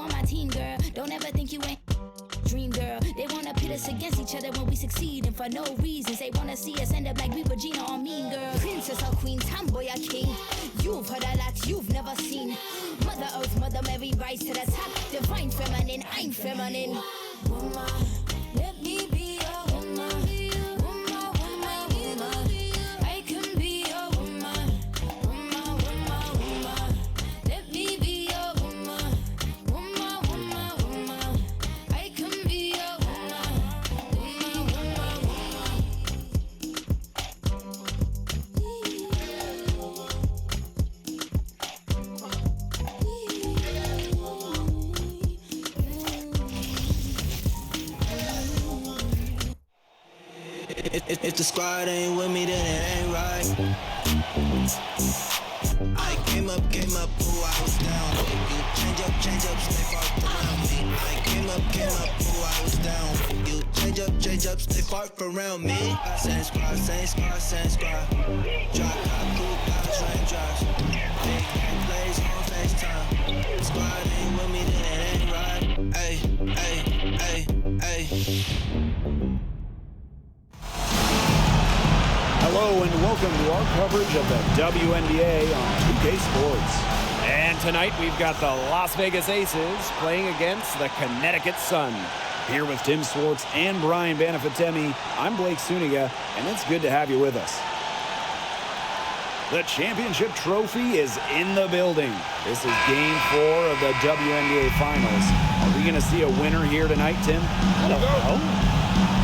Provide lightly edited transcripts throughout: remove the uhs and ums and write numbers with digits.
on my team, girl. Don't ever think you ain't dream, girl. They wanna pit us against each other when we succeed, and for no reasons. They wanna see us end up like we Regina or Mean Girl. Princess or queen, tomboy or king. You've heard a lot you've never seen. Mother Earth, Mother Mary, rise to the top. Divine feminine, I'm feminine. Woman, let me be a woman. If the squad ain't with me, then it ain't right. I came up, ooh, I was down. You change up, stay far around me. I came up, ooh, I was down. You change up, stay far around me. Same squad. Drop top, cool bounce, raindrops. Big game plays on FaceTime. Squad ain't with me, then it ain't right. Ay. Hello and welcome to our coverage of the WNBA on 2K Sports. And tonight we've got the Las Vegas Aces playing against the Connecticut Sun. Here with Tim Swartz and Brian Banafitemi, I'm Blake Suniga, and it's good to have you with us. The championship trophy is in the building. This is Game 4 of the WNBA Finals. Are we going to see a winner here tonight, Tim? I don't know.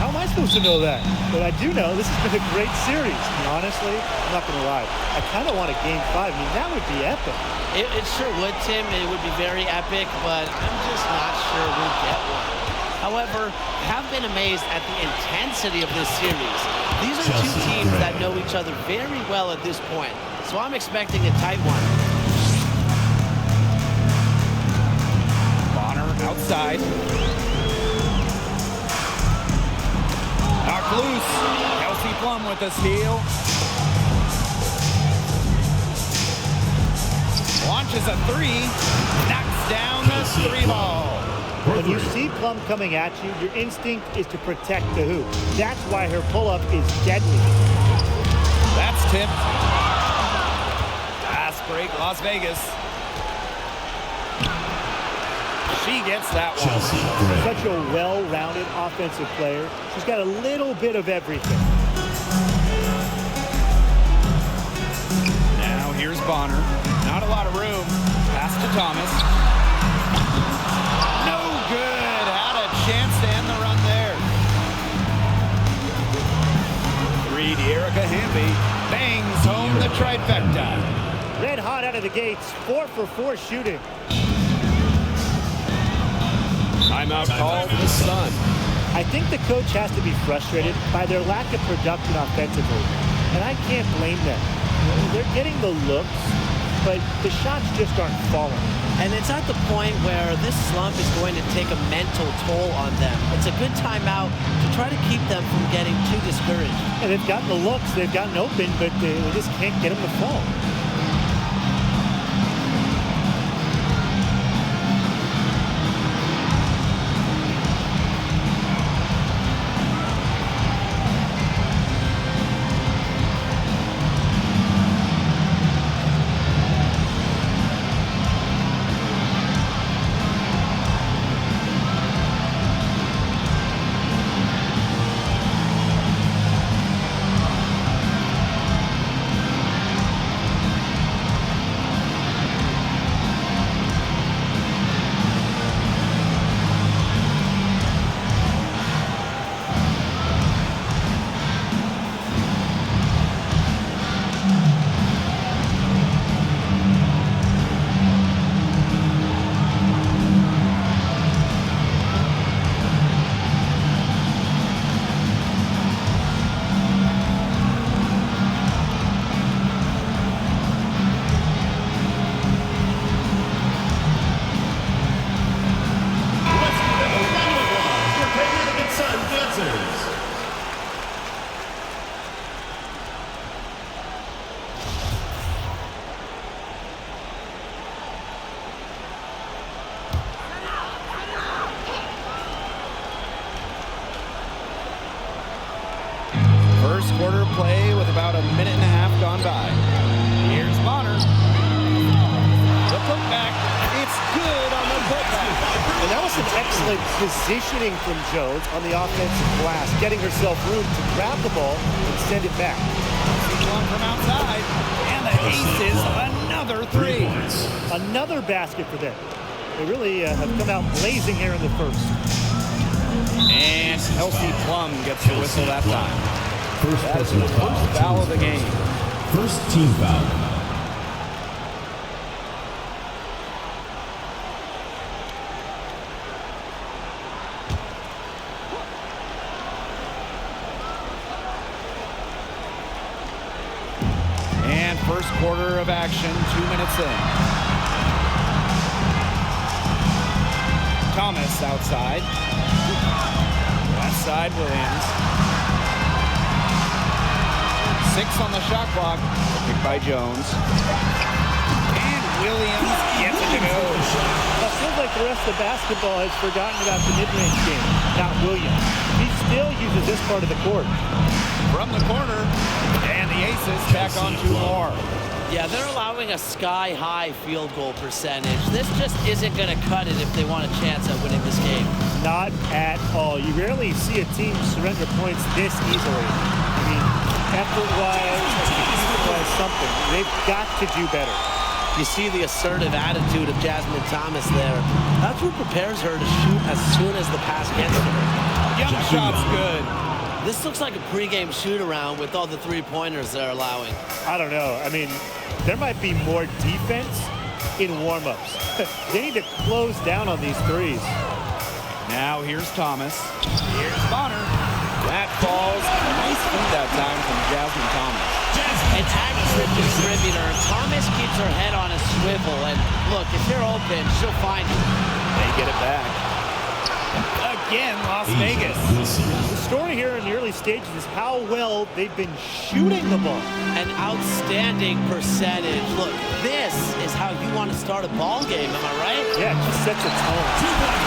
How am I supposed to know that? But I do know this has been a great series. And honestly, I'm not going to lie. I kind of want a Game 5. I mean, that would be epic. It sure would, Tim. It would be very epic, but I'm just not sure we'll get one. However, have been amazed at the intensity of this series. These are two teams that know each other very well at this point, so I'm expecting a tight one. Bonner outside. Knocked loose. Kelsey Plum with the steal. Launches a three. Knocks down the three ball. When you see Plum coming at you, your instinct is to protect the hoop. That's why her pull-up is deadly. That's tipped. Fast break, Las Vegas. She gets that one. Such a well-rounded offensive player. She's got a little bit of everything. Now here's Bonner. Not a lot of room. Pass to Thomas. No good. Had a chance to end the run there. Three, Erica Hamby. Bangs home the trifecta. Red hot out of the gates. 4 for 4 shooting. Timeout call for the Sun. I think the coach has to be frustrated by their lack of production offensively. And I can't blame them. They're getting the looks, but the shots just aren't falling. And it's at the point where this slump is going to take a mental toll on them. It's a good timeout to try to keep them from getting too discouraged. And they've gotten the looks, they've gotten open, but they just can't get them to fall. First quarter play with about a minute and a half gone by. Here's Bonner. The putback. It's good on the putback. And that was some excellent positioning from Jones on the offensive glass, getting herself room to grab the ball and send it back. One from outside. And the ace is another three. Another basket for them. They really have come out blazing here in the first. And Kelsey Plum gets the whistle that time. That is the first foul of the game. First team foul. And first quarter of action, 2 minutes in. Thomas outside. Left side, Williams. 6 on the shot clock. Picked by Jones. And Williams gets it to go. It feels like the rest of basketball has forgotten about the mid-range game, not Williams. He still uses this part of the court. From the corner. And the Aces tack on 2 more. Yeah, they're allowing a sky-high field goal percentage. This just isn't going to cut it if they want a chance at winning this game. Not at all. You rarely see a team surrender points this easily. I mean, effort-wise, something. They've got to do better. You see the assertive attitude of Jasmine Thomas there. That's what prepares her to shoot as soon as the pass gets to her. Young shot's good. This looks like a pregame shoot-around with all the three-pointers they're allowing. I don't know. I mean, there might be more defense in warm-ups. They need to close down on these threes. Now here's Thomas. Here's Bonner. That falls. Nice feed that time from Jasmine Thomas. An accurate distributor. Thomas keeps her head on a swivel. And look, if you're open, she'll find you. They get it back. Again, Las Vegas. The story here in the early stages is how well they've been shooting the ball. An outstanding percentage. Look, this is how you want to start a ball game, am I right? Yeah, it just sets a tone.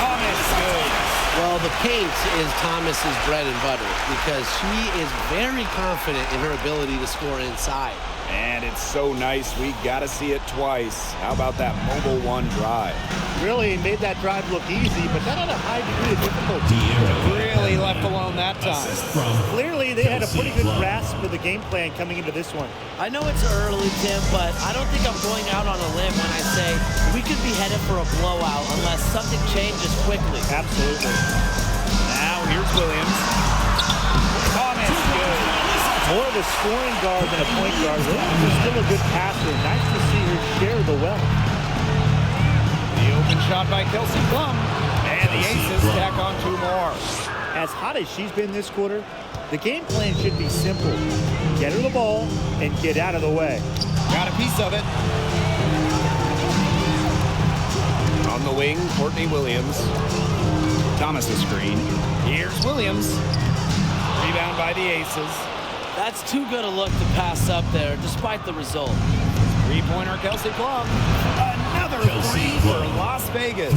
Thomas good. Well, the paint is Thomas's bread and butter because she is very confident in her ability to score inside. And it's so nice, we gotta see it twice. How about that mobile one drive? Really made that drive look easy, but that had a high degree of difficulty. Really left alone that time. Clearly, they had a pretty good grasp of the game plan coming into this one. I know it's early, Tim, but I don't think I'm going out on a limb when I say we could be headed for a blowout unless something changes quickly. Absolutely. Now here's Williams. Thomas good. More of a scoring guard than a point guard. Williams is still a good passer. Nice to see her share the wealth. The open shot by Kelsey Plum. And the Aces tack on 2 more. As hot as she's been this quarter, the game plan should be simple. Get her the ball and get out of the way. Got a piece of it. On the wing, Courtney Williams. Thomas' screen. Here's Williams. Rebound by the Aces. That's too good a look to pass up there, despite the result. Three-pointer, Kelsey Plum. Another three for Las Vegas.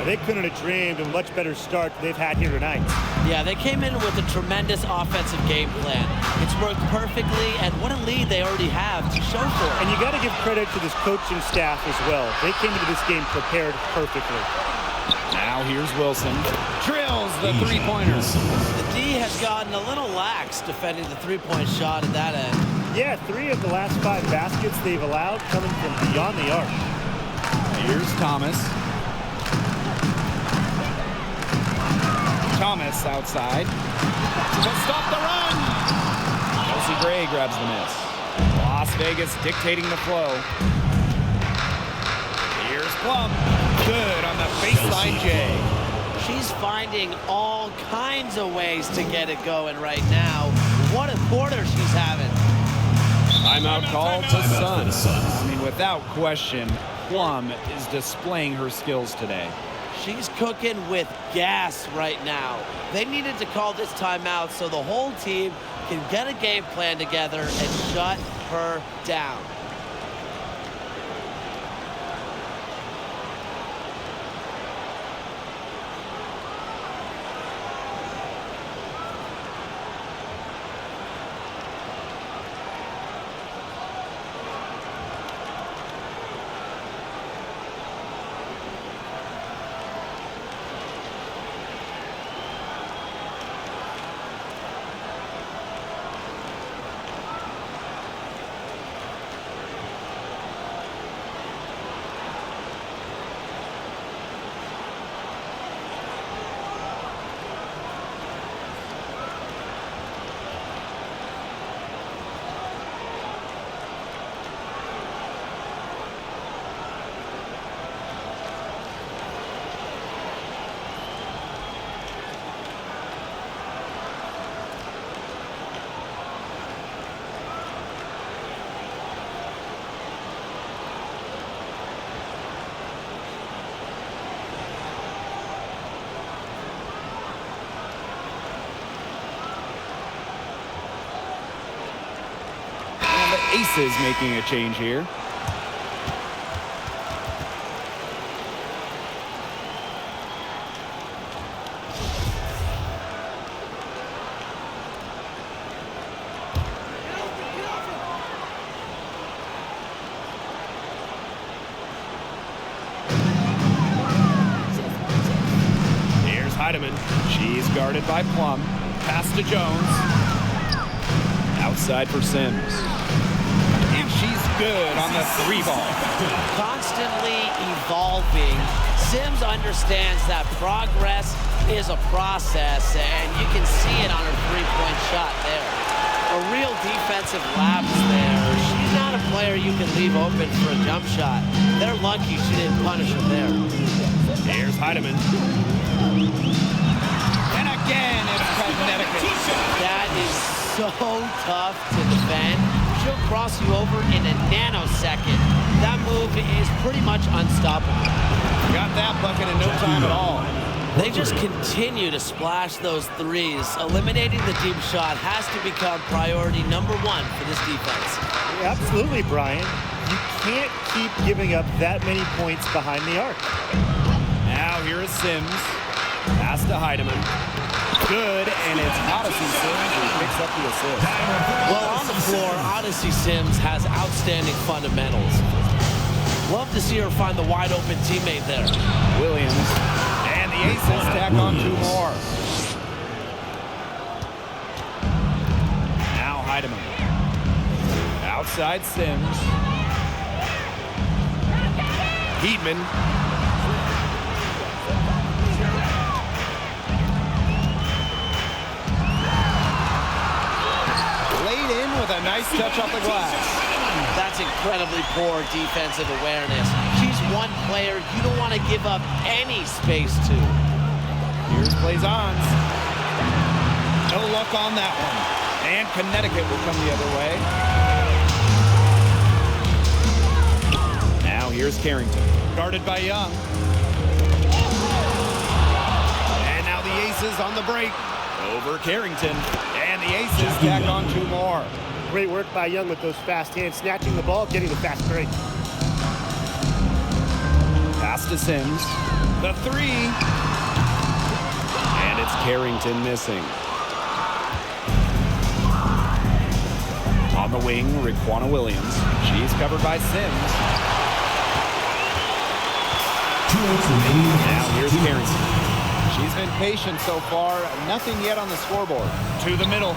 They couldn't have dreamed of a much better start they've had here tonight. Yeah, they came in with a tremendous offensive game plan. It's worked perfectly, and what a lead they already have to show for it. And you got to give credit to this coaching staff as well. They came into this game prepared perfectly. Now here's Wilson. Drills the three-pointer. The D has gotten a little lax defending the three-point shot at that end. Yeah, 3 of the last 5 baskets they've allowed coming from beyond the arc. Here's Thomas. Thomas outside. To stop the run. Chelsea Gray grabs the miss. Las Vegas dictating the flow. Here's Plum. Good on the baseline J. She's finding all kinds of ways to get it going right now. What a quarter she's having. Timeout call to Sun. I mean, without question, Plum is displaying her skills today. She's cooking with gas right now. They needed to call this timeout so the whole team can get a game plan together and shut her down. Aces making a change here. She's guarded by Plum. Pass to Jones. Outside for Sims. And she's good on the 3 ball. Constantly evolving. Sims understands that progress is a process, and you can see it on her 3-point shot there. A real defensive lapse there. She's not a player you can leave open for a jump shot. They're lucky she didn't punish her there. Here's Heidemann. And again, it's Connecticut. That is so tough to defend. She'll cross you over in a nanosecond. That move is pretty much unstoppable. Got that bucket in no time at all. They just continue to splash those threes. Eliminating the deep shot has to become priority number 1 for this defense. Absolutely, Brian. You can't keep giving up that many points behind the arc. Now here is Sims. Pass to Heidemann. Good, and it's Odyssey Sims who picks up the assist. Well, on the floor, Odyssey Sims has outstanding fundamentals. Love to see her find the wide open teammate there. Williams. And the Aces tack on 2 more. Now Heidemann. Outside Sims. Heedman. Laid in with a nice touch off the glass. That's incredibly poor defensive awareness. She's one player you don't want to give up any space to. Here's Blazons. No luck on that one. And Connecticut will come the other way. Now here's Carrington. Guarded by Young. And now the Aces on the break. Over Carrington. And the Aces tack on 2 more. Great work by Young with those fast hands, snatching the ball, getting the fast break. Pass to Sims. The 3. And it's Carrington missing. On the wing, Raquana Williams. She's covered by Sims. Now here's Carrington. She's been patient so far. Nothing yet on the scoreboard. To the middle.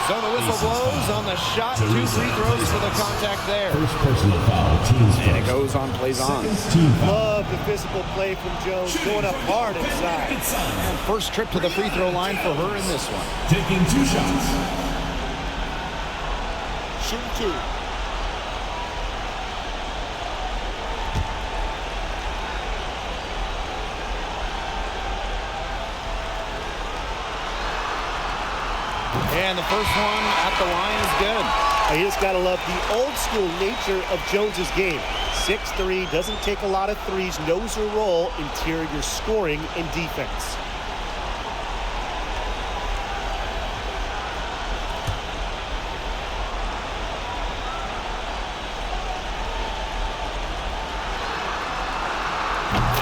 So the whistle blows on the shot. 2 free throws for the contact there. First personal foul, team's And it goes on Blazons. Team foul. Love the physical play from Jones, going up hard inside. First trip to the free throw line for her in this one. Taking 2 shots. Shoot 2. And the first one at the line is good. You just got to love the old school nature of Jones's game. 6'3", doesn't take a lot of threes, knows her role, interior scoring and defense.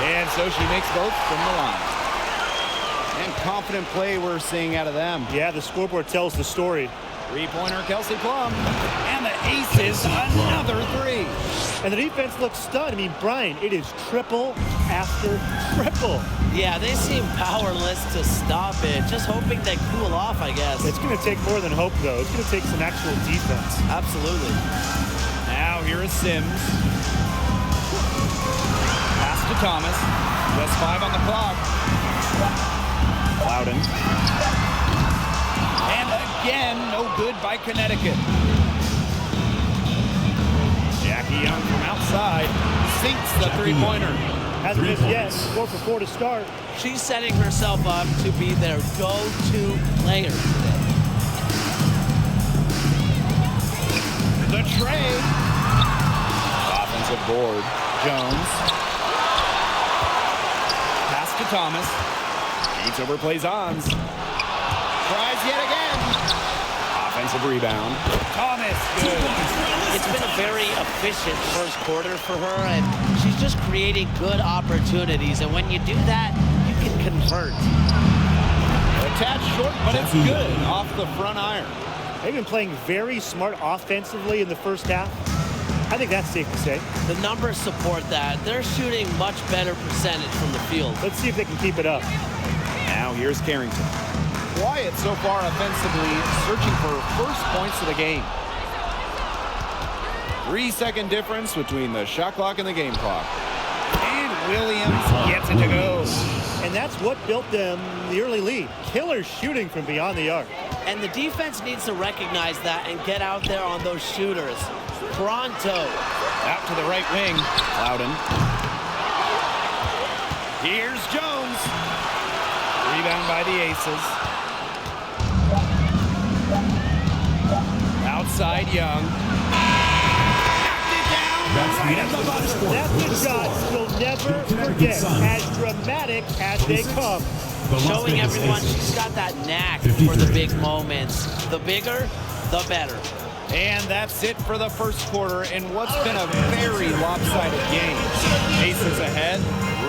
And so she makes both from the line. And confident play we're seeing out of them. Yeah, the scoreboard tells the story. 3-pointer Kelsey Plum. And the Aces, another 3. And the defense looks stunned. I mean, Brian, it is triple after triple. Yeah, they seem powerless to stop it. Just hoping they cool off, I guess. It's going to take more than hope, though. It's going to take some actual defense. Absolutely. Now here is Sims. Pass to Thomas. Just 5 on the clock. Loudon. And again, no good by Connecticut. Jackie Young from outside sinks the 3-pointer. Hasn't missed yet. 4 for 4 to start. She's setting herself up to be their go-to player today. The tray. Offensive board. Jones. Pass to Thomas. Beats over Blazons. Tries yet again. Offensive rebound. Thomas, good. It's been a very efficient first quarter for her, and she's just creating good opportunities. And when you do that, you can convert. Attached short, but it's good off the front iron. They've been playing very smart offensively in the first half. I think that's safe to say. The numbers support that. They're shooting much better percentage from the field. Let's see if they can keep it up. Now here's Carrington. Quiet so far offensively, searching for first points of the game. 3-second difference between the shot clock and the game clock. And Williams gets it to go. And that's what built them the early lead. Killer shooting from beyond the arc. And the defense needs to recognize that and get out there on those shooters. Pronto. Out to the right wing. Loudon. Here's Jones. Rebound by the Aces. Outside Young. Knocked it down. That's the shots you'll never forget. As dramatic as they come. Showing everyone she's got that knack for the big moments. The bigger, the better. And that's it for the first quarter in what's been a very lopsided game. Aces ahead,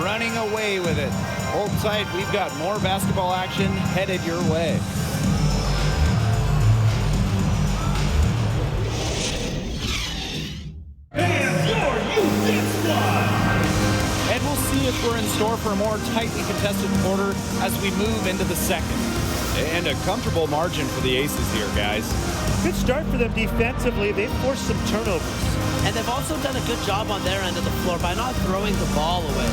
running away with it. Hold tight, we've got more basketball action headed your way. And we'll see if we're in store for a more tightly contested quarter as we move into the second. And a comfortable margin for the Aces here, guys. Good start for them defensively. They've forced some turnovers. And they've also done a good job on their end of the floor by not throwing the ball away.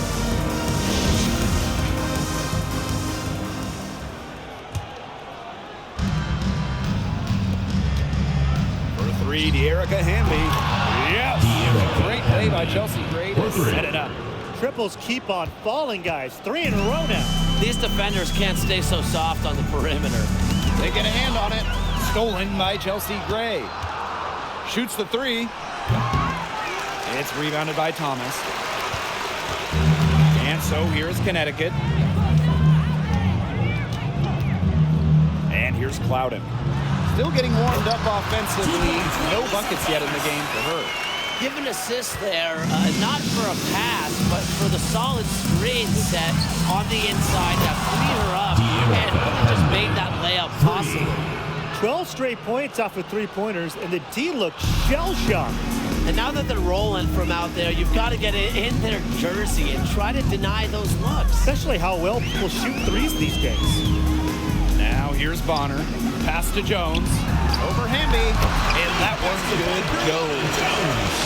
For three, De'Erica Hamby. Yes! Great play by Chelsea Gray to set it up. Triples keep on falling, guys. 3 in a row now. These defenders can't stay so soft on the perimeter. They get a hand on it. Stolen by Chelsea Gray. Shoots the three. It's rebounded by Thomas. And so here's Connecticut. And here's Clouden. Still getting warmed up offensively. No buckets yet in the game for her. Give an assist there, not for a pass, but for the solid screen set on the inside that freed her up and really just made that layup possible. 12 straight points off of three-pointers, and the D looked shell-shocked. And now that they're rolling from out there, you've got to get it in their jersey and try to deny those looks. Especially how well people shoot threes these days. Now here's Bonner. Pass to Jones. Over Hamby. And that one's good. Go.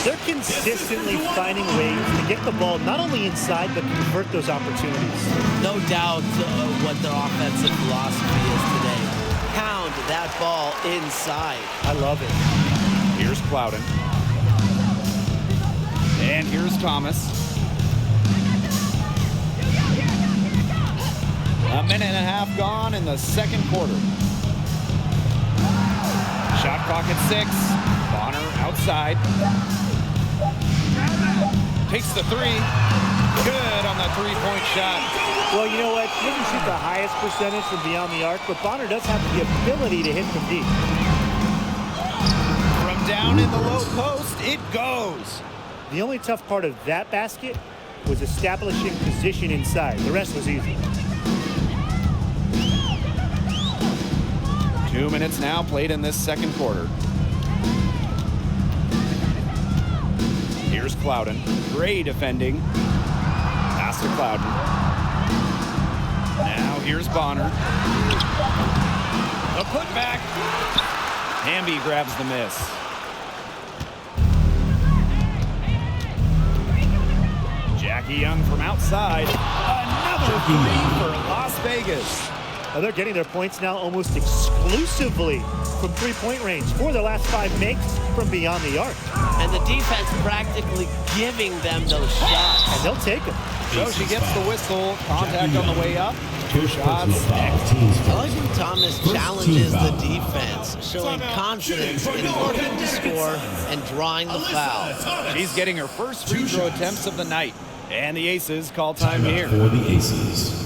They're consistently finding ways to get the ball not only inside, but convert those opportunities. No doubt what their offensive philosophy is today. Pound that ball inside. I love it. Here's Clouden. And here's Thomas. A minute and a half gone in the second quarter. Shot clock at 6. Bonner outside. Takes the three. Good on the three-point shot. Well, you know what? She doesn't shoot the highest percentage from beyond the arc, but Bonner does have the ability to hit from deep. From down in the low post, it goes. The only tough part of that basket was establishing position inside. The rest was easy. 2 minutes now played in this second quarter. Here's Clouden. Gray defending. Pass to Clouden. Now here's Bonner. A putback. Hamby grabs the miss. Jackie Young from outside. Another three for Las Vegas. Now they're getting their points now almost exclusively from three-point range. 4 of their last 5 makes from beyond the arc. And the defense practically giving them those shots. And they'll take them. So she gets the whistle. Contact on the way up. 2 shots. I like when Thomas challenges the defense, showing confidence in looking to score and drawing the foul. She's getting her first free throw attempts of the night. And the Aces call time here. For the Aces.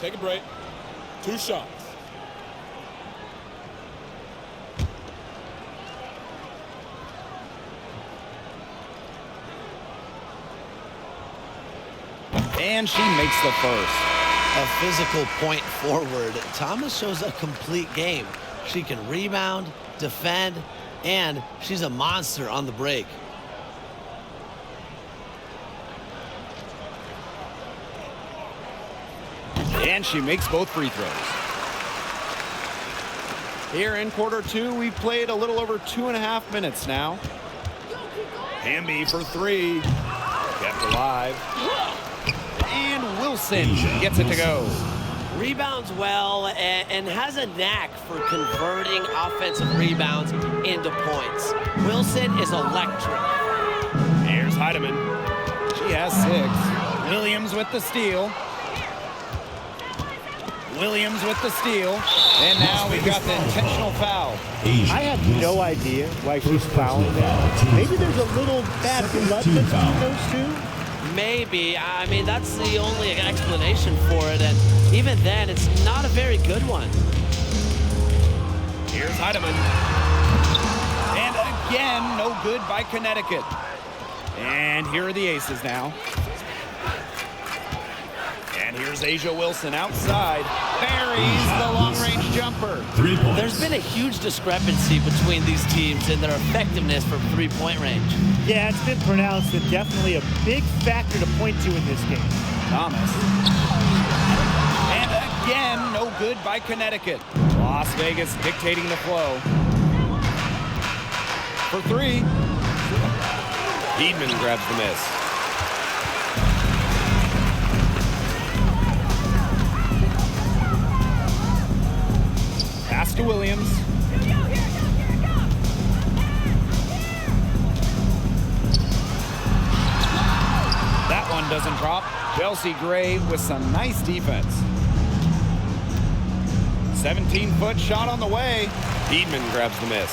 Take a break. 2 shots. And she makes the first. A physical point forward. Thomas shows a complete game. She can rebound, defend, and she's a monster on the break. And she makes both free throws. Here in quarter 2, we've played a little over 2.5 minutes now. Hamby for 3. Kept alive. And Wilson gets it to go. Rebounds well and has a knack for converting offensive rebounds into points. Wilson is electric. Here's Heidemann. She has 6. Williams with the steal. Williams with the steal. And now we've got the intentional foul. I have no idea why she's fouling that. Maybe there's a little bad blood between those two. Maybe. I mean, that's the only explanation for it. And even then, it's not a very good one. Here's Heidemann. And again, no good by Connecticut. And here are the aces now. And here's Asia Wilson outside. Buries the long-range jumper. 3 points. There's been a huge discrepancy between these teams in their effectiveness from three-point range. Yeah, it's been pronounced and definitely a big factor to point to in this game. Thomas. And again, no good by Connecticut. Las Vegas dictating the flow. For 3. Edmond grabs the miss. Pass to Williams. That one doesn't drop. Chelsea Gray with some nice defense. 17-foot shot on the way. Edmond grabs the miss.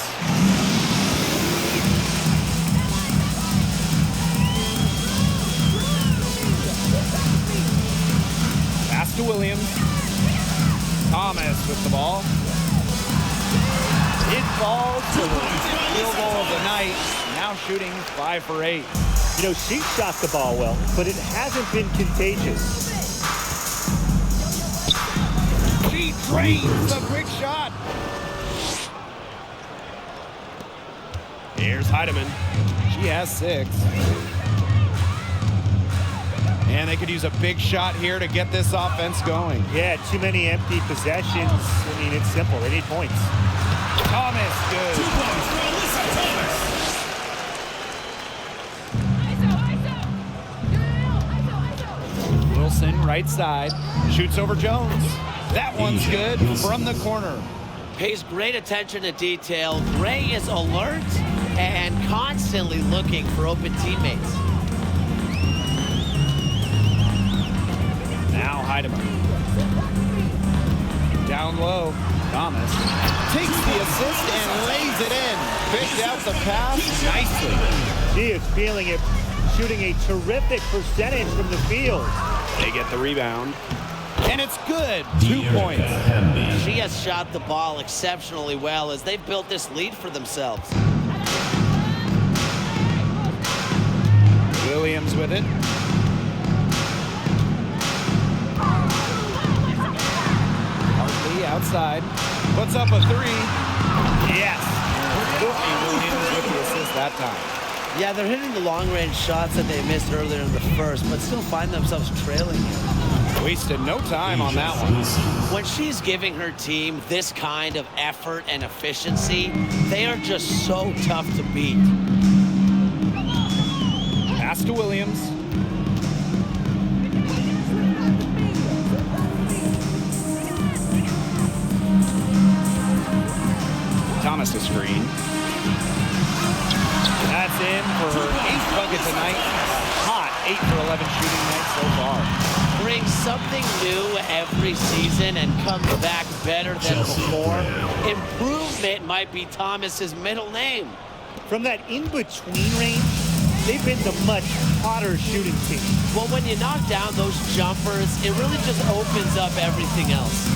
Pass to Williams. Thomas with the ball. It falls to the field goal of the night. Now shooting 5 for 8. You know, she shot the ball well, but it hasn't been contagious. She drains the quick shot. Here's Heidemann. She has 6. And they could use a big shot here to get this offense going. Yeah, too many empty possessions. I mean, it's simple. They need points. Thomas, good. 2 points for Alyssa Thomas. Wilson, right side. Shoots over Jones. That one's good from the corner. Pays great attention to detail. Gray is alert and constantly looking for open teammates. Now Heidemann. Down low. Thomas takes the assist and lays it in. Picked out the pass nicely. She is feeling it, shooting a terrific percentage from the field. They get the rebound. And it's good. 2 points. She has shot the ball exceptionally well as they've built this lead for themselves. Williams with it. Hartley outside. Puts up a 3. Yes. Williams with the assist that time. Yeah, they're hitting the long-range shots that they missed earlier in the first, but still find themselves trailing here. Wasted no time on that one. When she's giving her team this kind of effort and efficiency, they are just so tough to beat. Pass to Williams. Thomas to screen. That's in for her 8th bucket tonight. Hot 8 for 11 shooting night so far. Brings something new every season and comes back better than before. Improvement might be Thomas's middle name. From that in-between range, they've been the much hotter shooting team. Well, when you knock down those jumpers, it really just opens up everything else.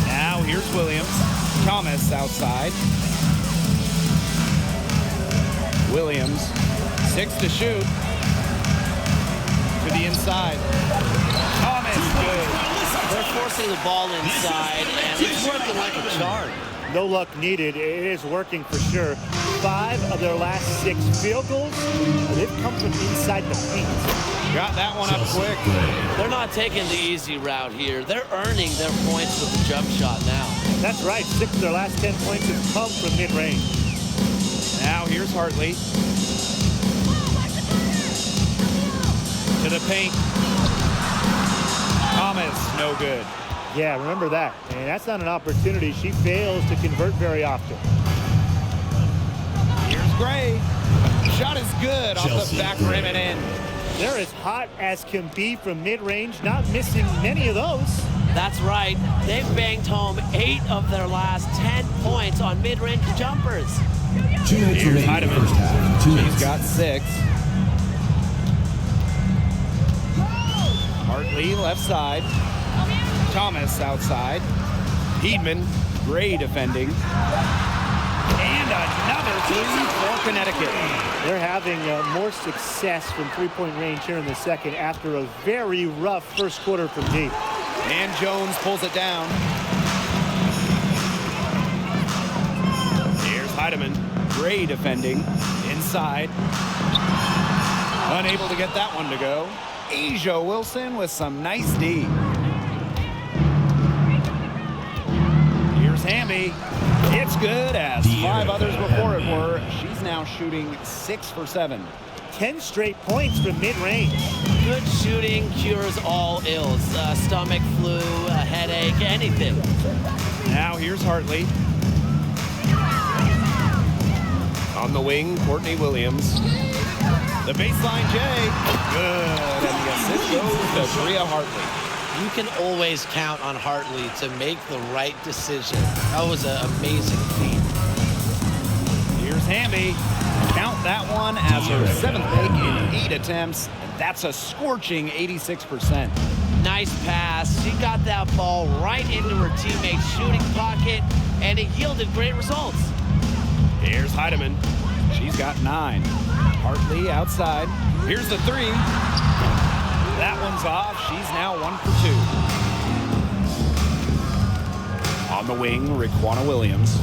Now here's Williams. Thomas outside. Williams, 6 to shoot. To the inside. Thomas, good. They're forcing the ball inside, and it's working like a charm. No luck needed. It is working for sure. 5 of their last 6 field goals, they've come from inside the paint. Got that one up quick. They're not taking the easy route here. They're earning their points with the jump shot now. That's right. 6 of their last 10 points have come from mid-range. Now here's Hartley. To the paint. Thomas, no good. Yeah, remember that. And that's not an opportunity she fails to convert very often. Here's Gray. Shot is good off the back rim and in. They're as hot as can be from mid-range, not missing many of those. That's right. They've banged home 8 of their last 10 points on mid-range jumpers. Here's Heidemann. She's got 6. Hartley left side. Thomas outside. Heedman, Gray defending. And another 3 for Connecticut. They're having more success from three-point range here in the second after a very rough first quarter from deep. And Jones pulls it down. Here's Heidemann. Gray defending. Inside. Unable to get that one to go. Asia Wilson with some nice D. Here's Hamby. It's good as 5 others before it were. She's now shooting 6 for 7. 10 straight points from mid-range. Good shooting cures all ills. Stomach flu, a headache, anything. Now here's Hartley. On the wing, Courtney Williams. The baseline J. Good. And the assist goes to Bria Hartley. You can always count on Hartley to make the right decision. That was an amazing feat. Here's Hamby. Count that one as her 7th make in 8 attempts. And that's a scorching 86%. Nice pass. She got that ball right into her teammate's shooting pocket, and it yielded great results. Here's Heidemann. She's got 9. Hartley outside. Here's the 3. That one's off. She's now 1 for 2. On the wing, Raquana Williams.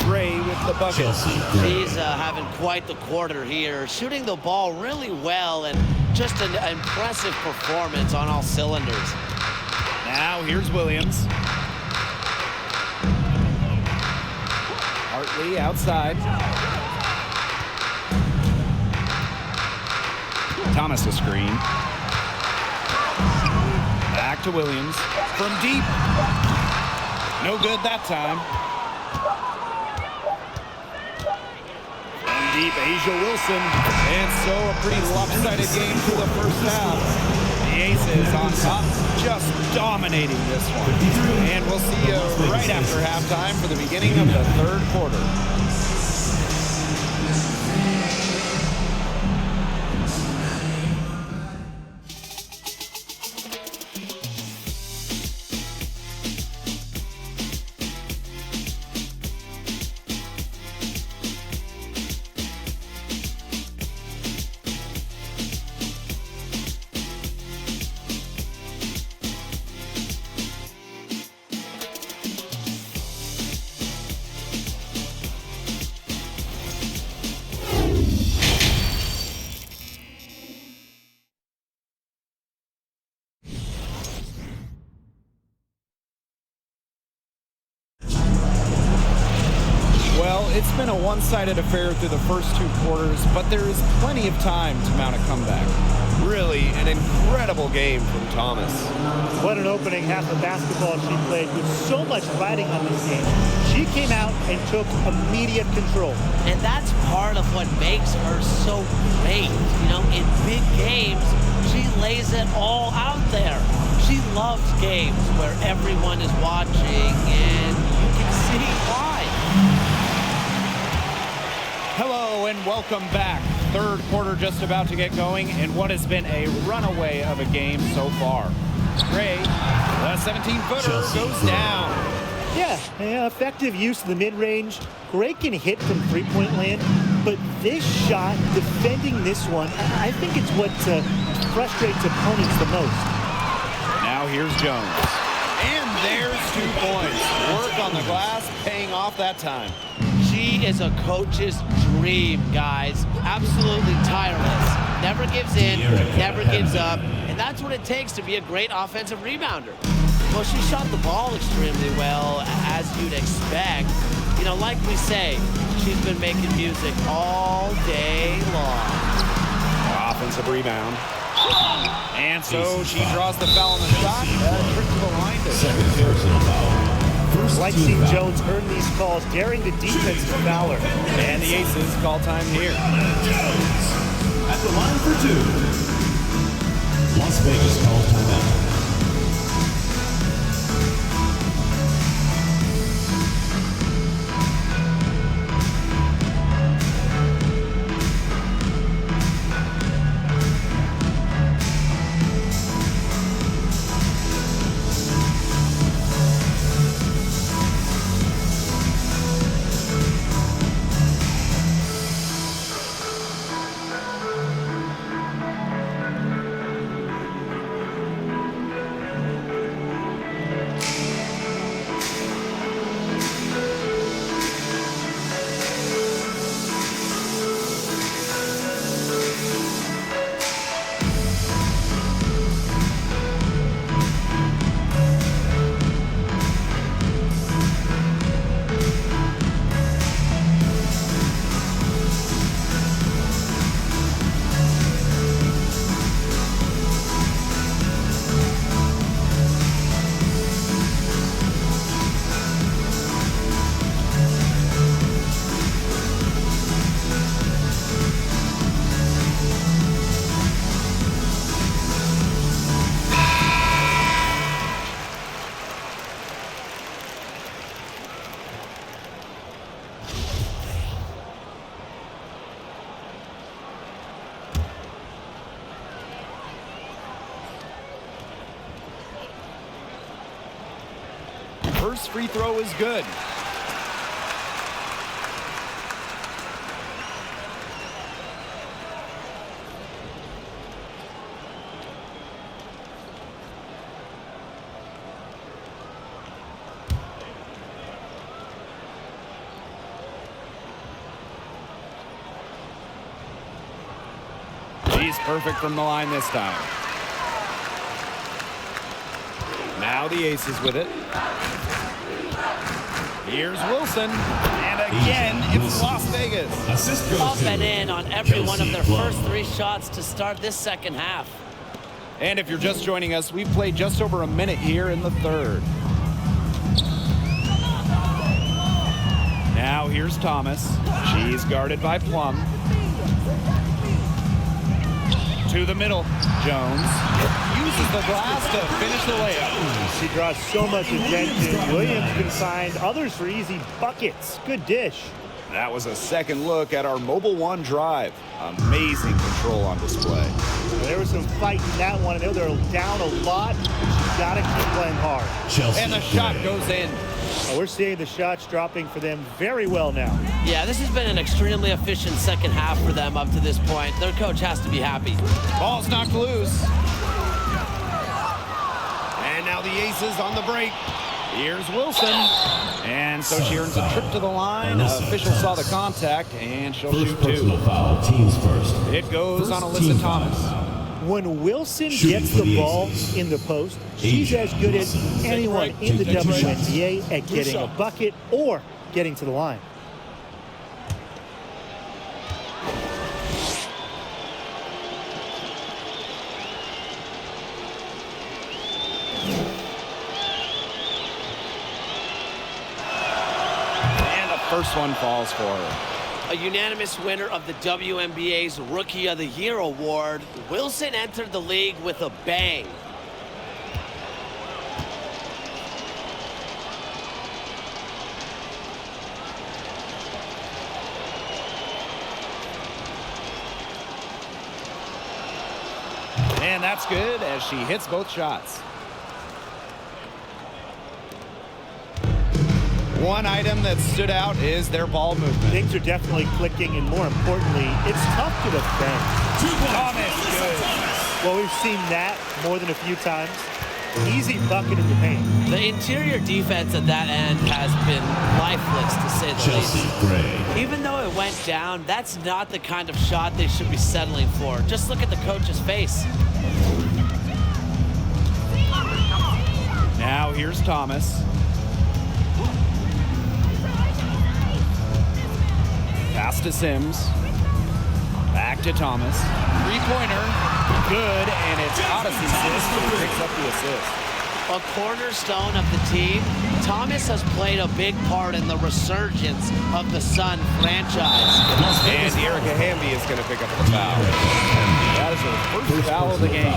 Gray with the bucket. She's having quite the quarter here, shooting the ball really well, and just an impressive performance on all cylinders. Now here's Williams. Hartley outside. Thomas a screen. Back to Williams. From deep. No good that time. From deep, Asia Wilson. And so a pretty lopsided game for the first half. The Aces on top, just dominating this one. And we'll see you right after halftime for the beginning of the third quarter. Well, it's been a one-sided affair through the first 2 quarters, but there is plenty of time to mount a comeback. Really an incredible game from Thomas. What an opening half of basketball she played with so much riding on this game. She came out and took immediate control. And that's part of what makes her so great. You know, in big games, she lays it all out there. She loves games where everyone is watching, and you can see why. Hello and welcome back. third quarter just about to get going in what has been a runaway of a game so far. Gray, the 17-footer goes down. Yeah, effective use of the mid-range. Gray can hit from three-point land, but this shot, defending this one, I think it's what frustrates opponents the most. Now here's Jones. And there's 2 points. Work on the glass, paying off that time. She is a coach's dream, guys. Absolutely tireless. Never gives in, never gives up. And that's what it takes to be a great offensive rebounder. Well, she shot the ball extremely well, as you'd expect. You know, like we say, she's been making music all day long. Offensive rebound. And so she draws the foul on the shot. Trip to the line. Second personal foul. Like seeing Jones earn these calls, daring the defense to foul her. And the Aces call time here. Jones at the line for 2. Las Vegas calls timeout. First free throw is good. She's perfect from the line this time. Now the Aces with it. Here's Wilson, and again, it's Las Vegas. Assist goes Up to and in on every one of their first 3 shots to start this second half. And if you're just joining us, we've played just over a minute here in the third. Now here's Thomas. She's guarded by Plum. To the middle, Jones uses the glass to finish the layup. She draws so much attention. Williams can find others for easy buckets. Good dish. That was a second look at our Mobile One drive. Amazing control on display. There was some fight in that one. I know they're down a lot. She's got to keep playing hard. Chelsea. And the shot goes in. We're seeing the shots dropping for them very well now. Yeah, this has been an extremely efficient second half for them up to this point. Their coach has to be happy. Ball's knocked loose. And now the Aces on the break. Here's Wilson. And so she earns a trip to the line. Official saw the contact, and she'll shoot 2. Personal foul, teams first. It goes on First Alyssa team Thomas. foul. When Wilson Shooting gets for the the ball Aces. in the post, she's as good as anyone in the Take two WNBA at getting a bucket or getting to the line. And the first one falls for her. A unanimous winner of the WNBA's Rookie of the Year award, Wilson entered the league with a bang. And that's good as she hits both shots. One item that stood out is their ball movement. Things are definitely clicking, and more importantly, it's tough to defend. Thomas, good. Well, we've seen that more than a few times. Easy bucket in the paint. The interior defense at that end has been lifeless, to say the Chelsea least. Gray. Even though it went down, that's not the kind of shot they should be settling for. Just look at the coach's face. Now here's Thomas. Pass to Sims. Back to Thomas. Three-pointer. Good, and it's Odyssey Sims who picks up the assist. A cornerstone of the team, Thomas has played a big part in the resurgence of the Sun franchise. And Erica Hamby is going to pick up the foul. That is her first foul of the game.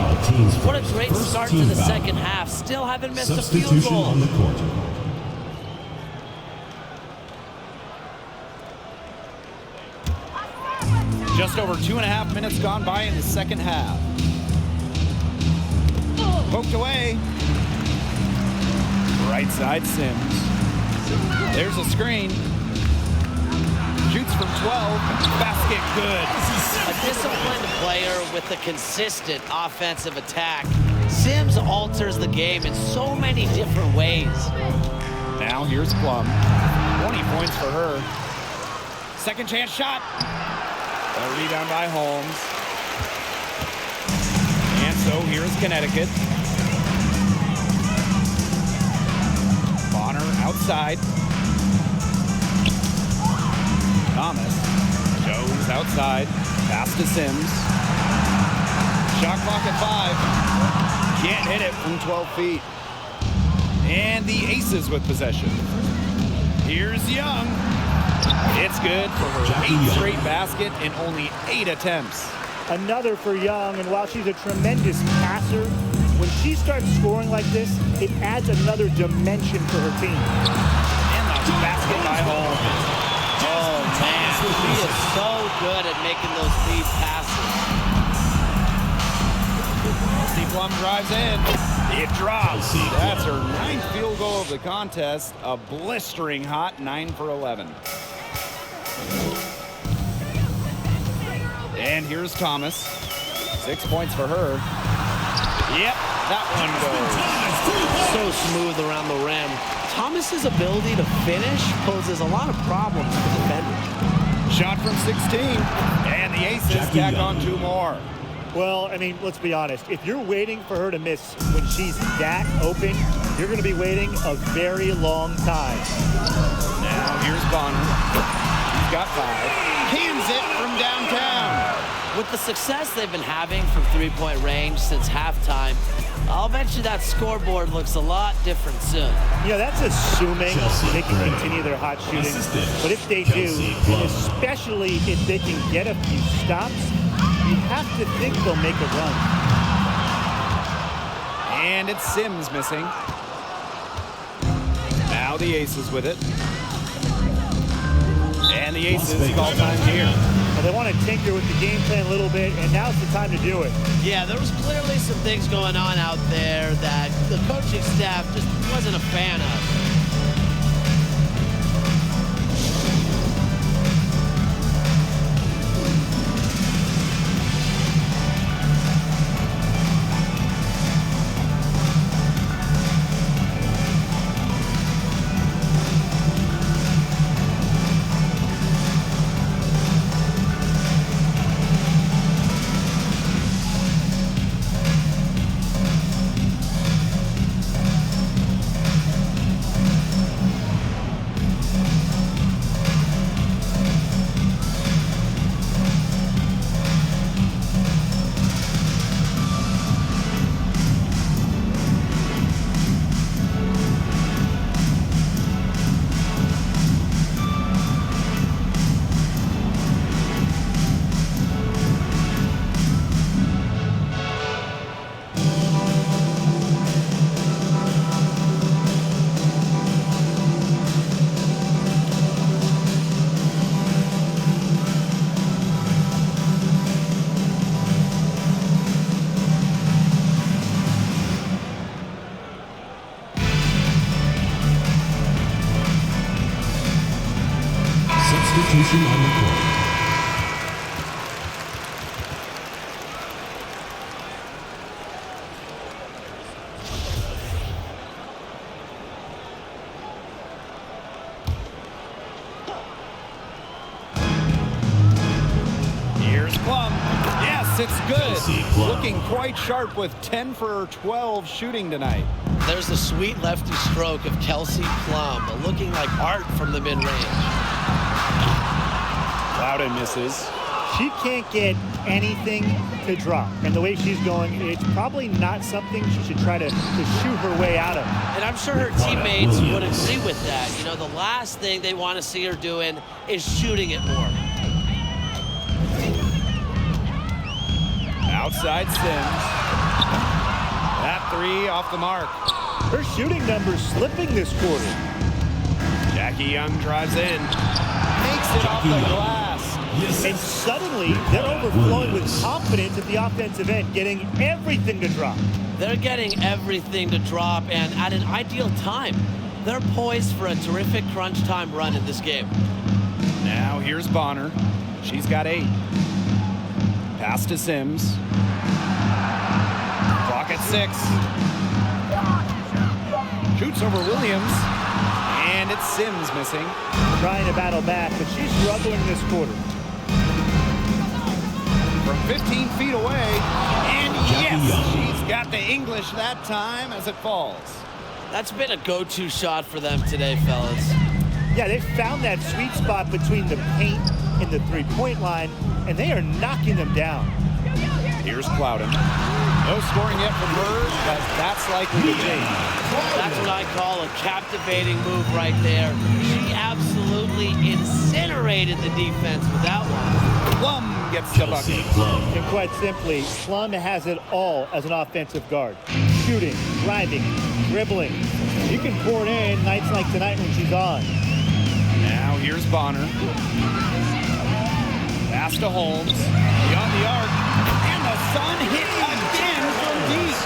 What a great start to the second half. Still haven't missed a field Substitution goal. on the court. Just over 2.5 minutes gone by in the second half. Poked away. Right side Sims. There's a screen. Shoots from 12. Basket good. A disciplined player with a consistent offensive attack. Sims alters the game in so many different ways. Now here's Plum. 20 points for her. Second chance shot. A rebound by Holmes. And so here's Connecticut. Bonner outside. Thomas goes outside. Pass to Sims. Shot clock at 5. Can't hit it from 12 feet. And the Aces with possession. Here's Young. It's good for her 8th straight basket in only 8 attempts. Another for Young, and while she's a tremendous passer, when she starts scoring like this, it adds another dimension for her team. And the basket by Holmes. Oh, man. He is so good at making those lead passes. Kelsey Plum drives in. It drops. That's her 9th field goal of the contest. A blistering hot 9 for 11. And here's Thomas. 6 points for her. Yep, that one goes. So smooth around the rim. Thomas's ability to finish poses a lot of problems for defenders. Shot from 16. And the Aces tack on 2 more. Well, I mean, let's be honest. If you're waiting for her to miss when she's that open, you're going to be waiting a very long time. Now here's Bonner. He's got 5. Cans it from downtown. With the success they've been having from three-point range since halftime, I'll bet you that scoreboard looks a lot different soon. You know, that's assuming Chelsea they can Gray. continue their hot shooting. Assistant, But if they Chelsea do, Plum. and especially if they can get a few stops, you have to think they'll make a run. And it's Sims missing. Now the Aces with it. And the Aces call time here. Well, they want to tinker with the game plan a little bit, and now's the time to do it. Yeah, there was clearly some things going on out there that the coaching staff just wasn't a fan of. Substitution on the court. Here's Plum. Yes, it's Kelsey good. Plum. Looking quite sharp with 10 for 12 shooting tonight. There's the sweet lefty stroke of Kelsey Plum, looking like art from the mid-range. Loudon misses. She can't get anything to drop. And the way she's going, it's probably not something she should try to shoot her way out of. And I'm sure her teammates would agree with that. You know, the last thing they want to see her doing is shooting it more. Outside Sims. That three off the mark. Her shooting numbers slipping this quarter. Jackie Young drives in. Makes it off the glass. And suddenly, they're overflowing with confidence at the offensive end, getting everything to drop. They're getting everything to drop, and at an ideal time. They're poised for a terrific crunch time run in this game. Now here's Bonner. She's got 8. Pass to Sims. Clock at 6. Shoots over Williams. And it's Sims missing. Trying to battle back, but she's struggling this quarter. From 15 feet away. And yes, she's got the English that time as it falls. That's been a go-to shot for them today, fellas. Yeah, they found that sweet spot between the paint and the three-point line, and they are knocking them down. Here's Clouden. No scoring yet from her, but that's likely to change. That's what I call a captivating move right there. She absolutely incinerated the defense with that one. Plum gets the bucket. And quite simply, Plum has it all as an offensive guard. Shooting, driving, dribbling. You can pour it in nights like tonight when she's on. Now here's Bonner. Pass to Holmes. Beyond the arc. And the Sun hit again from deep.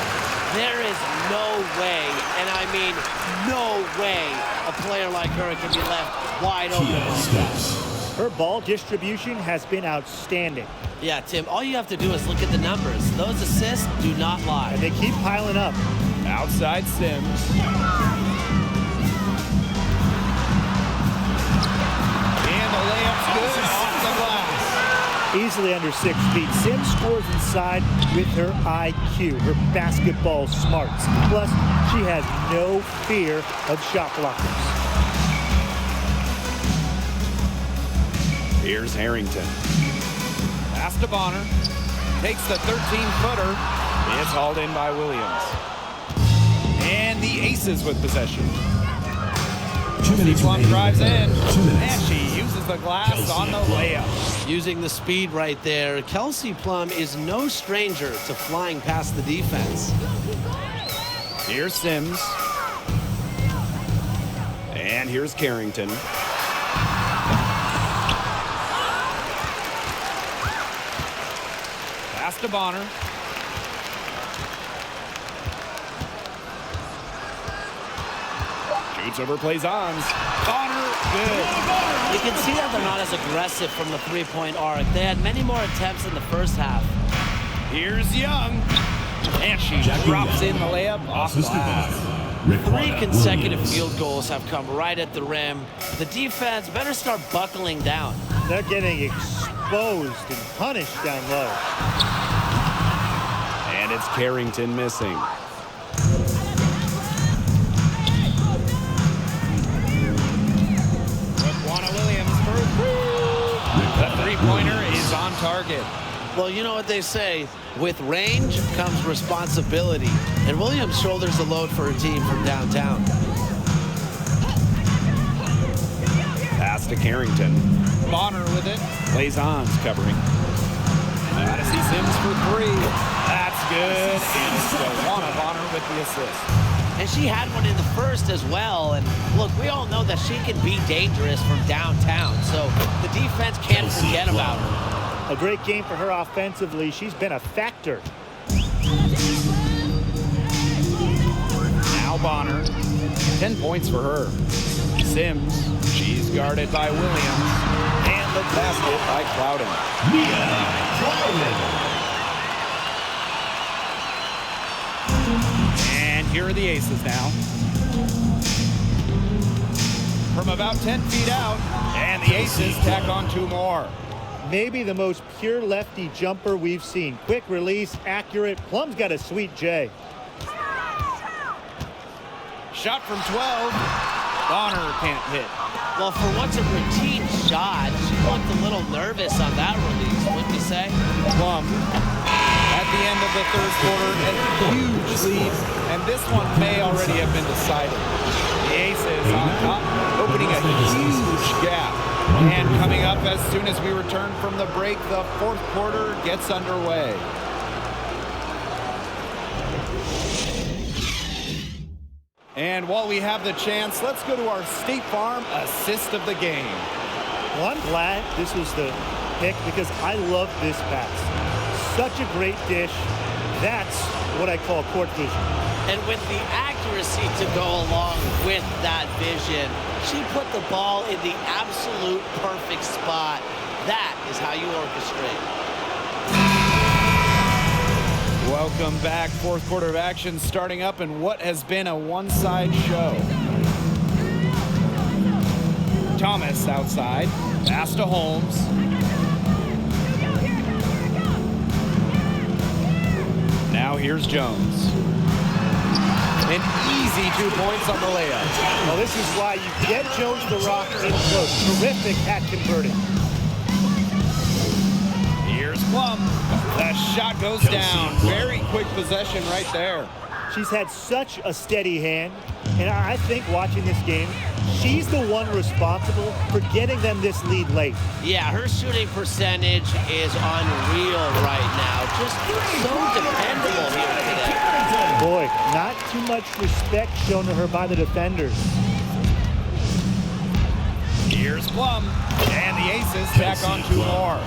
There is no way, and I mean no way, a player like her can be left wide open. Her ball distribution has been outstanding. Yeah, Tim, all you have to do is look at the numbers. Those assists do not lie. And they keep piling up. Outside Sims. And the layup's good off the glass. Easily under 6 feet. Sims scores inside with her IQ, her basketball smarts. Plus, she has no fear of shot blockers. Here's Harrington. Pass to Bonner. Takes the 13-footer. It's hauled in by Williams. And the Aces with possession. Plum drives in. And she uses the glass on the layup. Using the speed right there, Kelsey Plum is no stranger to flying past the defense. Here's Sims. And here's Carrington. Pass to Bonner. Shoots over, plays ons. Bonner, good. You can see that they're not as aggressive from the three-point arc. They had many more attempts in the first half. Here's Young. And she drops in the layup off glass. 3 consecutive field goals have come right at the rim. The defense better start buckling down. They're getting exposed and punished down low. And it's Carrington missing. DeWanna Williams for a three. The three-pointer is on target. Well, you know what they say, with range comes responsibility, and Williams shoulders the load for her team from downtown. Pass to Carrington. Bonner with it. Plays ons covering. Gotta see Sims for 3. That's good. And it's DeWanna Bonner with the assist. And she had one in the first as well. And look, we all know that she can be dangerous from downtown, so the defense can't forget about her. A great game for her offensively. She's been a factor. Now Bonner. 10 points for her. Sims. She's guarded by Williams. the basket by Clouden. Mia Clouden. And here are the aces now. From about 10 feet out, and the aces tack on 2 more. Maybe the most pure lefty jumper we've seen. Quick release, accurate. Plum's got a sweet J. Shot from 12. Bonner can't hit. Well, for what's a routine shot, she looked a little nervous on that release, wouldn't you say? Plum at the end of the third quarter, a huge lead, and this one may already have been decided. The aces on top, opening a huge gap. And coming up as soon as we return from the break, the fourth quarter gets underway. And while we have the chance, let's go to our State Farm assist of the game. Well, I'm glad this was the pick because I love this pass. Such a great dish. That's what I call court vision. And with the accuracy to go along with that vision, she put the ball in the absolute perfect spot. That is how you orchestrate. Welcome back. Fourth quarter of action starting up in what has been a one-side show. Thomas outside. Pass to Holmes. Now here's Jones. An easy 2 points on the layup. Well, this is why you get Jones the rock in close. Terrific at converting. Here's Plum. The shot goes down. Very quick possession right there. She's had such a steady hand, and I think watching this game, she's the one responsible for getting them this lead late. Yeah, her shooting percentage is unreal right now. Just so dependable here today. Boy, not too much respect shown to her by the defenders. Here's Plum, and the aces tack on 2 more.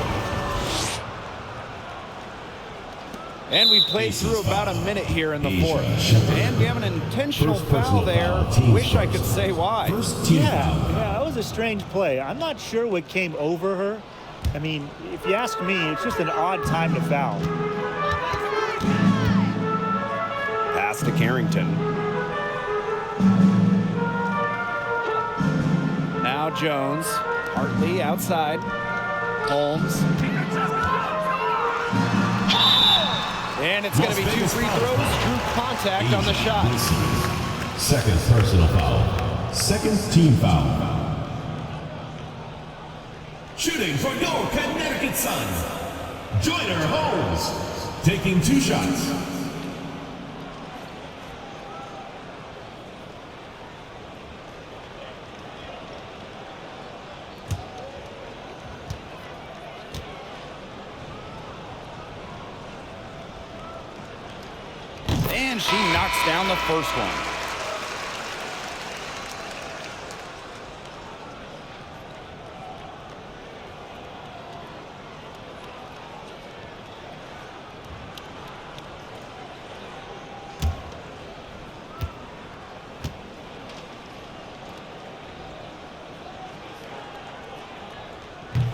And we played through about a minute here in the fourth. And we have an intentional foul there. Wish I could say why. Yeah, that was a strange play. I'm not sure what came over her. I mean, if you ask me, it's just an odd time to foul. Pass to Carrington. Now Jones. Hartley outside. Holmes. And it's going to be 2 free throws. Drew contact on the shot. Second personal foul. Second team foul. Shooting for your Connecticut Sun. Joyner Holmes. Taking 2 shots. And she knocks down the first one.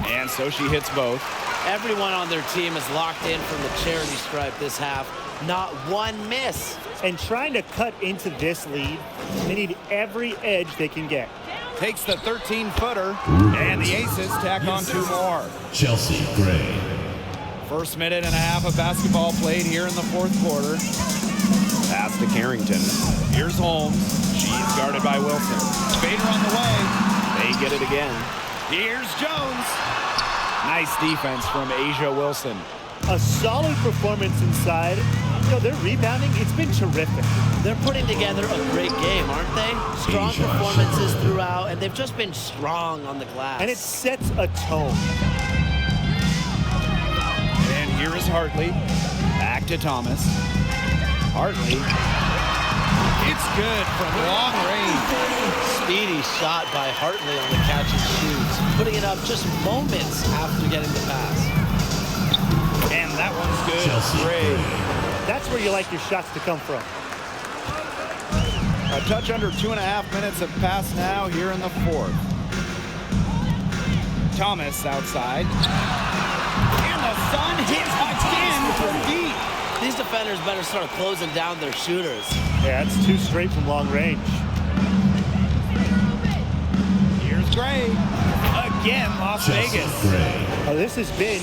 And so she hits both. Everyone on their team is locked in from the charity stripe this half. Not one miss. And trying to cut into this lead, they need every edge they can get. Takes the 13-footer, and the aces tack on 2 more. Chelsea Gray. First minute and a half of basketball played here in the fourth quarter. Pass to Carrington. Here's Holmes. She's guarded by Wilson. Bader on the way. They get it again. Here's Jones. Nice defense from Asia Wilson. A solid performance inside. You know, their rebounding, it's been terrific. They're putting together a great game, aren't they? Strong performances throughout, and they've just been strong on the glass. And it sets a tone. And here is Hartley. Back to Thomas. Hartley. It's good from long range. Speedy shot by Hartley on the catch and shoots, putting it up just moments after getting the pass. And that one's good. Great. That's where you like your shots to come from. A touch under 2.5 minutes have passed now here in the fourth. Thomas outside. And the Sun hits again from deep. These defenders better start closing down their shooters. Yeah, it's 2 straight from long range. Here's Gray. Again, Las Vegas. This has been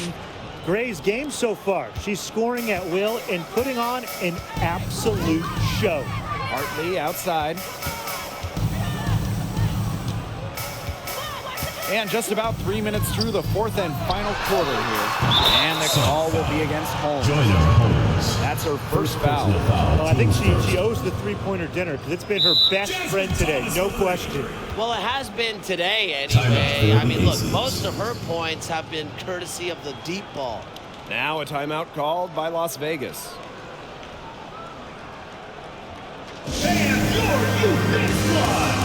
Gray's game so far. She's scoring at will and putting on an absolute show. Hartley outside. And just about 3 minutes through the 4th and final quarter here. And the call will be against Holmes. That's her first foul. Well, I think she owes the three-pointer dinner because it's been her best friend today, no question. Well, it has been today anyway. I mean, look, most of her points have been courtesy of the deep ball. Now a timeout called by Las Vegas. And your youth squad.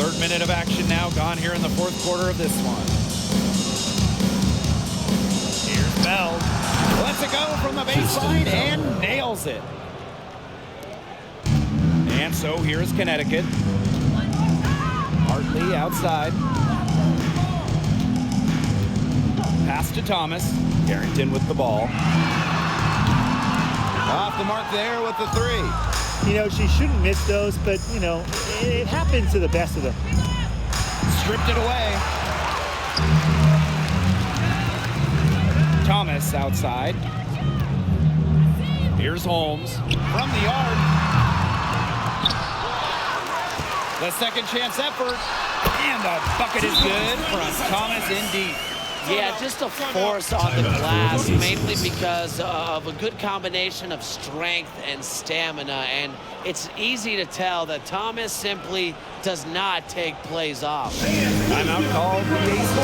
Third minute of action now gone here in the 4th quarter of this one. Here's Bell. Lets it go from the baseline and nails it. And so here's Connecticut. Hartley outside. Pass to Thomas. Carrington with the ball. Off the mark there with the 3. You know, she shouldn't miss those, but, you know, it happens to the best of them. Stripped it away. Thomas outside. Here's Holmes from the yard. The second chance effort. And the bucket is good from Thomas in deep. Yeah, just a force on the glass, mainly because of a good combination of strength and stamina. And it's easy to tell that Thomas simply does not take plays off. Timeout called for the Aces.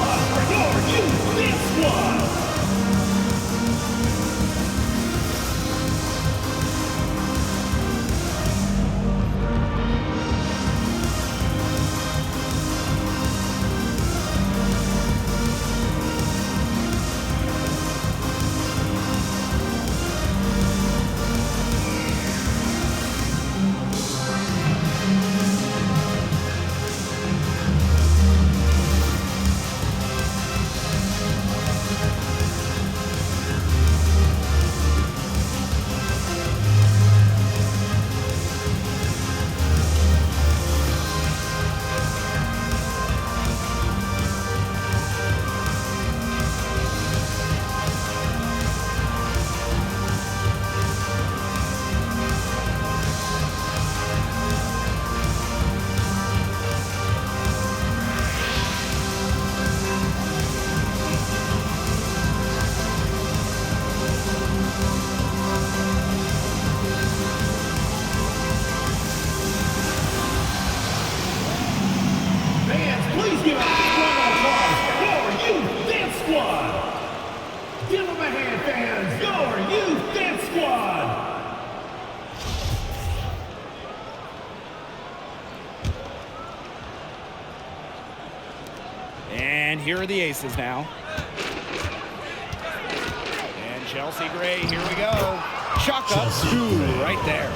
And here are the Aces now. Chelsea Gray, here we go. Chuck up two right there.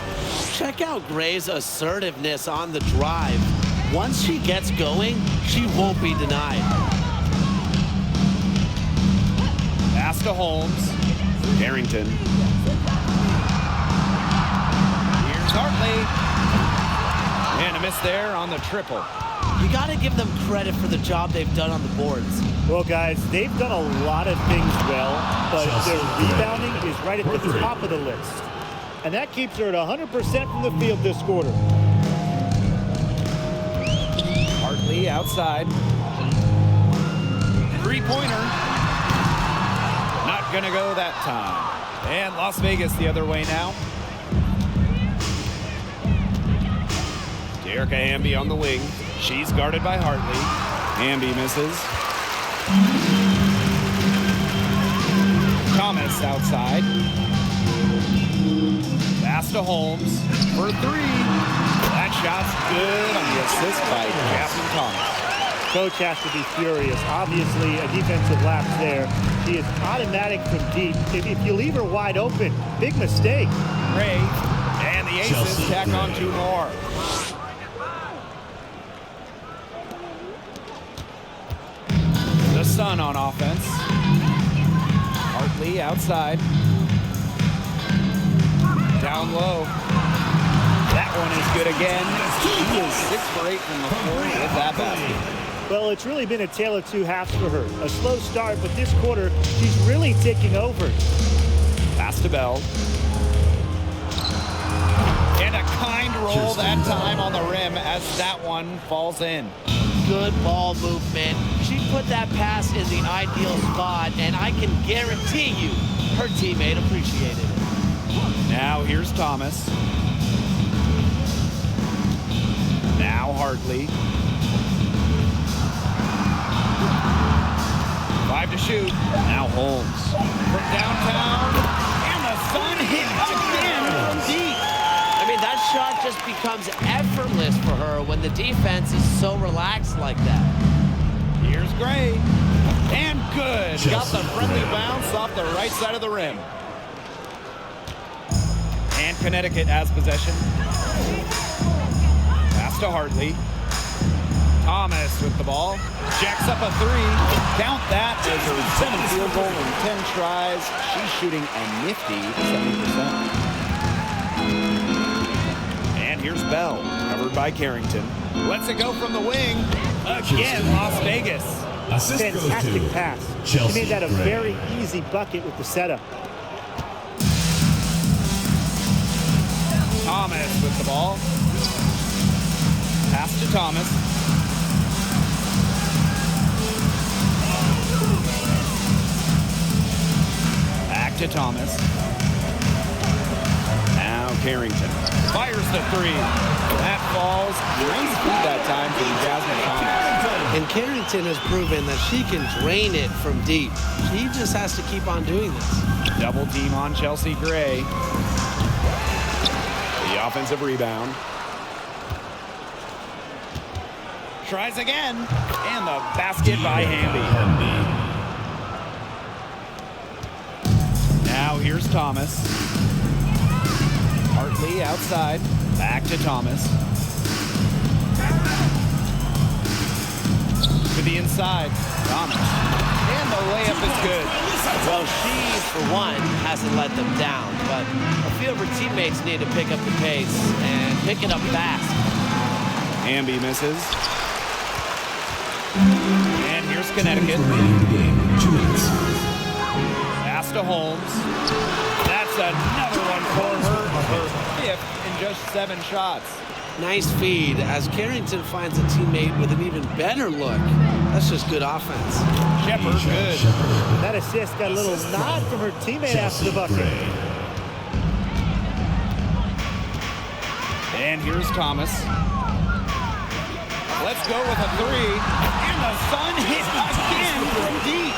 Check out Gray's assertiveness on the drive. Once she gets going, she won't be denied. Pass to Holmes. Harrington. Here's Hartley. And a miss there on the triple. You got to give them credit for the job they've done on the boards. Well, guys, they've done a lot of things well, but their rebounding is right at the top of the list. And that keeps her at 100% from the field this quarter. Hartley outside. Three-pointer. Not gonna go that time. And Las Vegas the other way now. Erica Hamby on the wing. She's guarded by Hartley. Hamby misses. Thomas outside. Pass to Holmes for three. That shot's good on the assist by Captain Thomas. Coach has to be furious. Obviously, a defensive lapse there. She is automatic from deep. If you leave her wide open, big mistake. Gray and the aces tack on two more. The Sun on offense. Hartley outside. Down low. That one is good again. She is 6 for 8 from the floor with that basket. Well, it's really been a tale of two halves for her. A slow start, but this quarter, she's really taking over. Pass to Bell. And a kind roll that time on the rim as that one falls in. Good ball movement. She put that pass in the ideal spot, and I can guarantee you her teammate appreciated it. Now here's Thomas. Now Hartley. 5 to shoot. Now Holmes. From downtown. And the Sun hit again from deep. I mean, that shot just becomes effortless for her when the defense is so relaxed like that. Here's Gray. And good. Got the friendly bounce off the right side of the rim. And Connecticut has possession. Pass to Hartley. Thomas with the ball. Jacks up a three. Count that as her 7th field goal in 10 tries. She's shooting a nifty 70%. And here's Bell, covered by Carrington. Lets it go from the wing. Again, Las Vegas. Fantastic pass. She made that a very easy bucket with the setup. Thomas with the ball. Pass to Thomas. Back to Thomas. Now Carrington. Fires the three. That falls. Nice feed that time from Jasmine Thomas. And Carrington has proven that she can drain it from deep. She just has to keep on doing this. Double team on Chelsea Gray. The offensive rebound. Tries again. And the basket by Hamby. Now here's Thomas. Hartley outside. Back to Thomas. To the inside. Thomas. And the layup is good. Well, she, for one, hasn't let them down, but a few of her teammates need to pick up the pace and pick it up fast. Hamby misses. And here's Connecticut. Pass to Holmes. That's another one for her. Her 5th in just 7 shots. Nice feed as Carrington finds a teammate with an even better look. That's just good offense. Shepard, good. That assist got a little nod from her teammate after the bucket. And here's Thomas. Let's go with a three. And the Sun hit again from deep.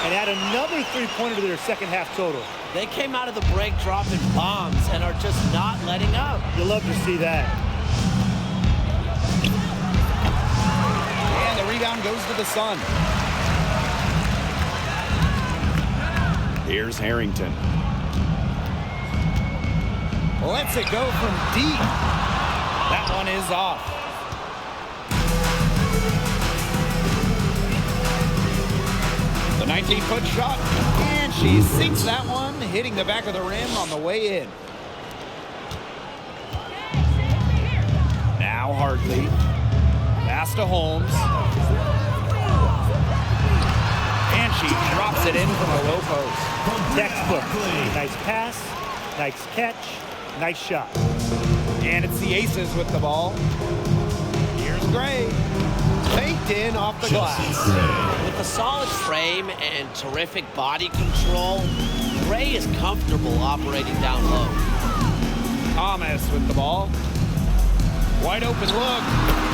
And add another three-pointer to their second half total. They came out of the break dropping bombs and are just not letting up. You'll love to see that. And the rebound goes to the Sun. Here Here's Harrington. Lets it go from deep. That one is off. The 19-foot shot, and she sinks that one, hitting the back of the rim on the way in. Now Hartley. Pass to Holmes. And she drops it in from a low post. Textbook. Nice pass, nice catch, nice shot. And it's the Aces with the ball. Here's Gray. Faked in off the glass. With a solid frame and terrific body control, Gray is comfortable operating down low. Thomas with the ball. Wide open look.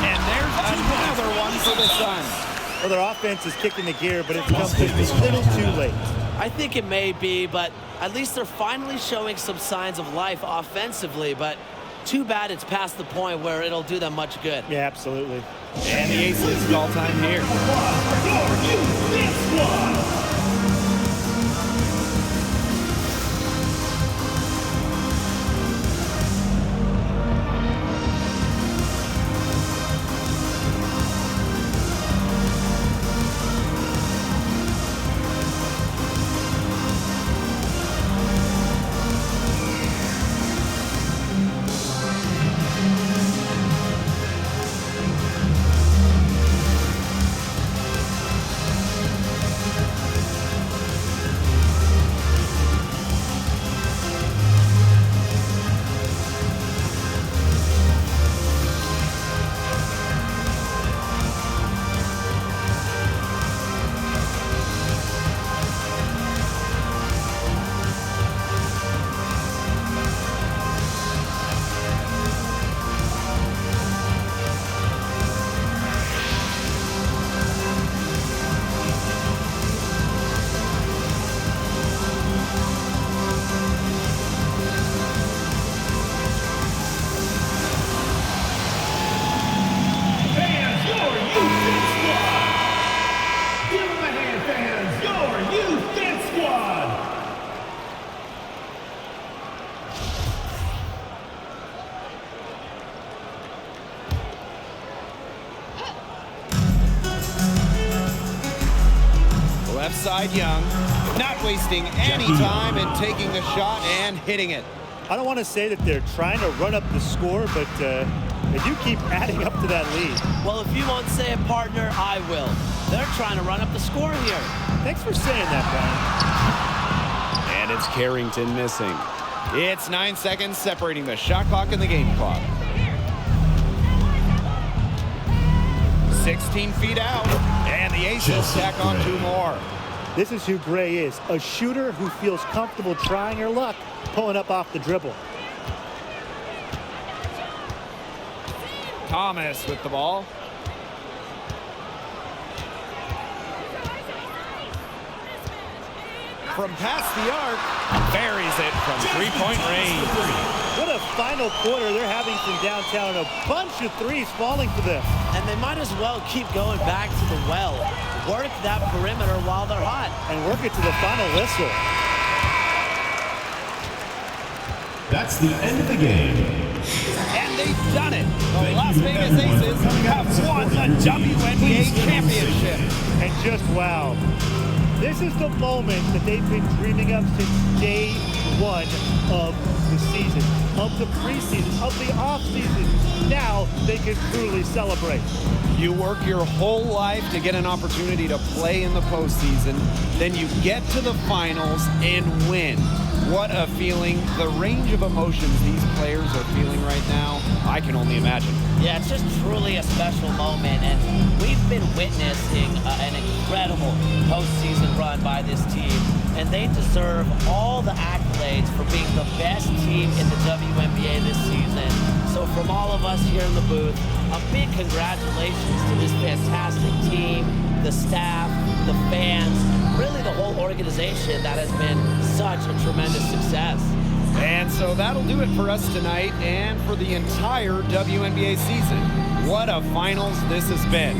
And there's another one for the Suns. Well, their offense is kicking the gear, but it's come just a little too late. I think it may be, but at least they're finally showing some signs of life offensively, but too bad it's past the point where it'll do them much good. Yeah, absolutely. And the Aces call time here. Left side Young, not wasting any time in taking the shot and hitting it. I don't want to say that they're trying to run up the score, but they do keep adding up to that lead. Well, if you won't say it, partner, I will. They're trying to run up the score here. Thanks for saying that, Brian. And it's Carrington missing. It's 9 seconds separating the shot clock and the game clock. 16 feet out, and the Aces tack on 2 more. This is who Gray is, a shooter who feels comfortable trying her luck, pulling up off the dribble. Thomas with the ball. From past the arc, buries it from 3-point range. What a final quarter they're having from downtown. A bunch of threes falling for them. And they might as well keep going back to the well. Work that perimeter while they're hot. And work it to the final whistle. That's the end of the game. And they've done it. The Las Vegas Aces have won the WNBA championship. And just wow. This is the moment that they've been dreaming of since day one of the season, of the preseason, of the offseason. Now they can truly celebrate. You work your whole life to get an opportunity to play in the postseason, then you get to the finals and win. What a feeling. The range of emotions these players are feeling right now, I can only imagine. Yeah, it's just truly a special moment, and we've been witnessing an incredible postseason run by this team, and they deserve all the accolades for being the best team in the WNBA this season. So from all of us here in the booth, a big congratulations to this fantastic team, the staff, the fans, really the whole organization that has been such a tremendous success. And so that'll do it for us tonight and for the entire WNBA season. What a finals this has been.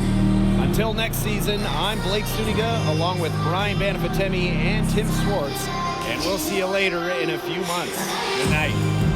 Until next season, I'm Blake Suniga, along with Brian Banafatemi and Tim Swartz, And we'll see you later in a few months. Good night.